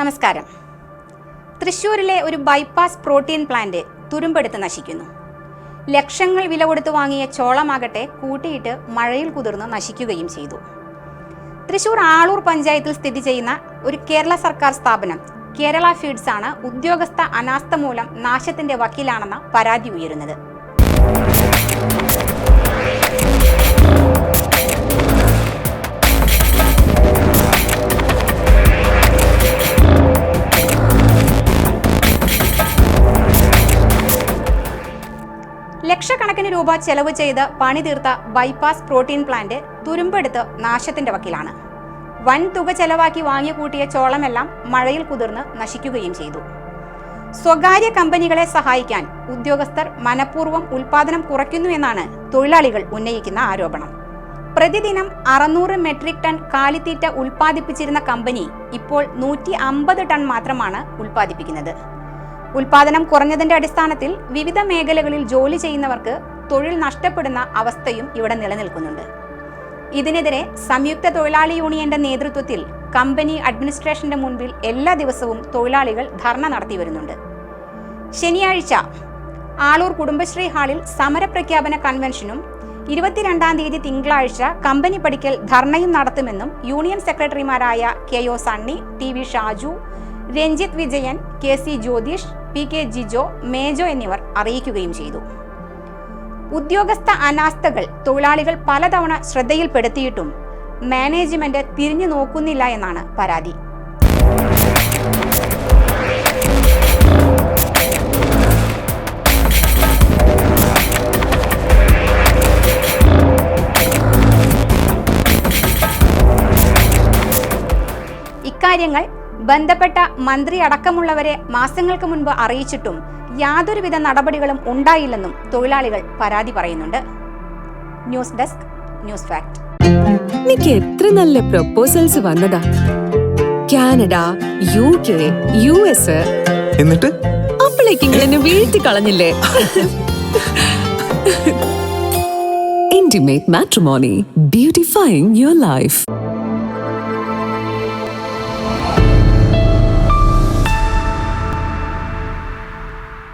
നമസ്കാരം. തൃശ്ശൂരിലെ ഒരു ബൈപ്പാസ് പ്രോട്ടീൻ പ്ലാന്റ് തുരുമ്പെടുത്ത് നശിക്കുന്നു. ലക്ഷങ്ങൾ വില കൊടുത്ത് വാങ്ങിയ ചോളമാകട്ടെ കൂട്ടിയിട്ട് മഴയിൽ കുതിർന്ന് നശിക്കുകയും ചെയ്തു. തൃശ്ശൂർ ആളൂർ പഞ്ചായത്തിൽ സ്ഥിതി ചെയ്യുന്ന ഒരു കേരള സർക്കാർ സ്ഥാപനം കേരള ഫീഡ്സ് ആണ് ഉദ്യോഗസ്ഥ അനാസ്ഥ മൂലം നാശത്തിന്റെ വക്കീലാണെന്ന പരാതി ഉയരുന്നത്. ലക്ഷക്കണക്കിന് രൂപ ചെലവ് ചെയ്ത് പണി തീർത്ത ബൈപ്പാസ് പ്രോട്ടീൻ പ്ലാന്റ് തുരുമ്പെടുത്ത് നാശത്തിന്റെ വക്കിലാണ്. വൻ തുക ചെലവാക്കി വാങ്ങി കൂട്ടിയ ചോളമെല്ലാം മഴയിൽ കുതിർന്ന് നശിക്കുകയും ചെയ്തു. സ്വകാര്യ കമ്പനികളെ സഹായിക്കാൻ ഉദ്യോഗസ്ഥർ മനഃപൂർവ്വം ഉൽപാദനം കുറയ്ക്കുന്നു എന്നാണ് തൊഴിലാളികൾ ഉന്നയിക്കുന്ന ആരോപണം. പ്രതിദിനം 600 മെട്രിക് ടൺ കാലിത്തീറ്റ ഉൽപ്പാദിപ്പിച്ചിരുന്ന കമ്പനി ഇപ്പോൾ 150 ടൺ മാത്രമാണ് ഉൽപ്പാദിപ്പിക്കുന്നത്. ഉൽപാദനം കുറഞ്ഞതിന്റെ അടിസ്ഥാനത്തിൽ വിവിധ മേഖലകളിൽ ജോലി ചെയ്യുന്നവർക്ക് തൊഴിൽ നഷ്ടപ്പെടുന്ന അവസ്ഥയും ഇവിടെ നിലനിൽക്കുന്നുണ്ട്. ഇതിനെതിരെ സംയുക്ത തൊഴിലാളി യൂണിയന്റെ നേതൃത്വത്തിൽ കമ്പനി അഡ്മിനിസ്ട്രേഷന്റെ മുൻപിൽ എല്ലാ ദിവസവും തൊഴിലാളികൾ ധർണ നടത്തി വരുന്നുണ്ട്. ശനിയാഴ്ച ആളൂർ കുടുംബശ്രീ ഹാളിൽ സമരപ്രഖ്യാപന കൺവെൻഷനും 22-ാം തീയതി തിങ്കളാഴ്ച കമ്പനി പടിക്കൽ ധർണയും നടത്തുമെന്നും യൂണിയൻ സെക്രട്ടറിമാരായ KO Sunny, TV Shaju, Ranjith Vijayan, KC Jyothish, PK Jijo, Mejo എന്നിവർ അറിയിക്കുകയും ചെയ്തു. ഉദ്യോഗസ്ഥ അനാസ്ഥകൾ തൊഴിലാളികൾ പലതവണ ശ്രദ്ധയിൽപ്പെടുത്തിയിട്ടും മാനേജ്മെന്റ് തിരിഞ്ഞു നോക്കുന്നില്ല എന്നാണ് പരാതി. ഇക്കാര്യങ്ങൾ ബന്ധപ്പെട്ട മന്ത്രി അടക്കമുള്ളവരെ മാസങ്ങൾക്ക് മുൻപ് അറിയിച്ചിട്ടും യാതൊരുവിധ നടപടികളും ഉണ്ടായില്ലെന്നും തൊഴിലാളികൾ പരാതി പറയുന്നുണ്ട്. News desk, news fact. എനിക്ക് എത്ര നല്ല പ്രൊപ്പോസൽസ് വന്നതാ. Canada, UK, US. എന്നിട്ട് അപ്പോഴേക്കും എന്നെ വീഴ്ത്തി കളഞ്ഞില്ലേ? Intimate Matrimony, beautifying your life.